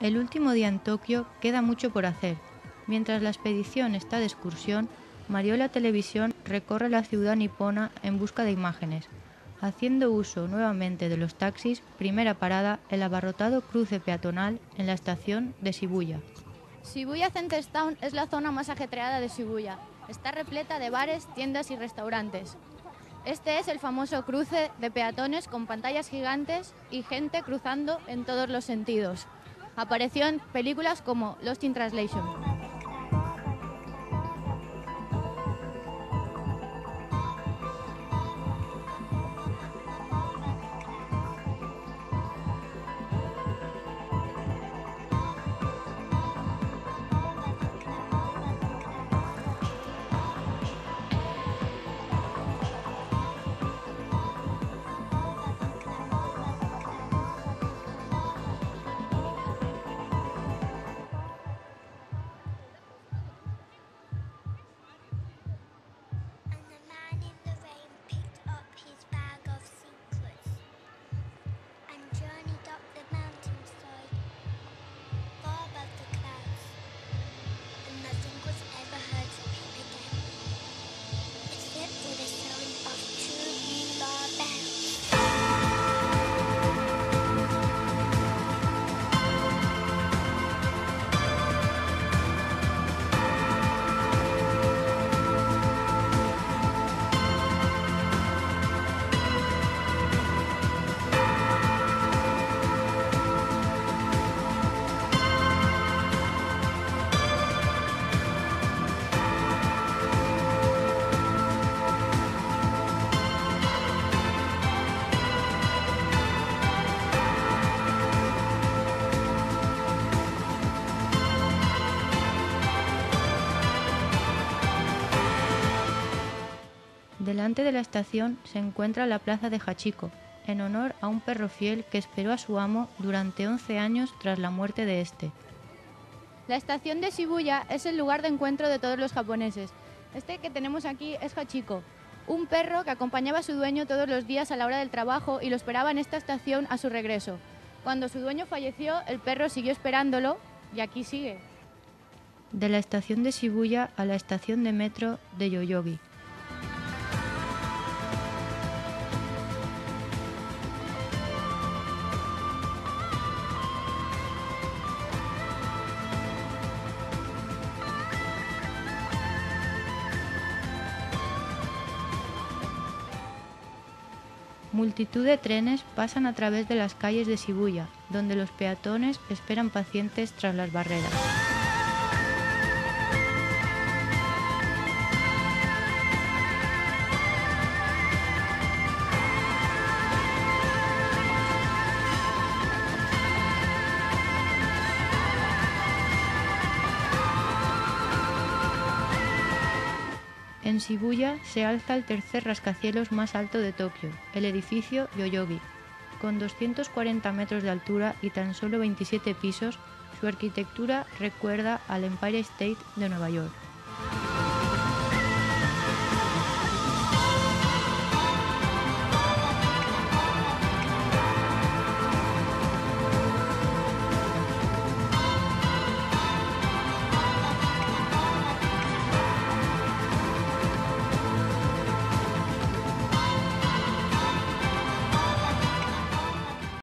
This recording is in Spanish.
El último día en Tokio queda mucho por hacer. Mientras la expedición está de excursión, Mariola Televisión recorre la ciudad nipona en busca de imágenes. Haciendo uso nuevamente de los taxis, primera parada, el abarrotado cruce peatonal en la estación de Shibuya. Shibuya Centertown es la zona más ajetreada de Shibuya. Está repleta de bares, tiendas y restaurantes. Este es el famoso cruce de peatones con pantallas gigantes y gente cruzando en todos los sentidos. Apareció en películas como Lost in Translation. Delante de la estación se encuentra la plaza de Hachiko, en honor a un perro fiel que esperó a su amo durante 11 años tras la muerte de este. La estación de Shibuya es el lugar de encuentro de todos los japoneses. Este que tenemos aquí es Hachiko, un perro que acompañaba a su dueño todos los días a la hora del trabajo y lo esperaba en esta estación a su regreso. Cuando su dueño falleció, el perro siguió esperándolo y aquí sigue. De la estación de Shibuya a la estación de metro de Yoyogi. Multitud de trenes pasan a través de las calles de Shibuya, donde los peatones esperan pacientes tras las barreras. En Shibuya se alza el tercer rascacielos más alto de Tokio, el edificio Yoyogi. Con 240 metros de altura y tan solo 27 pisos, su arquitectura recuerda al Empire State de Nueva York.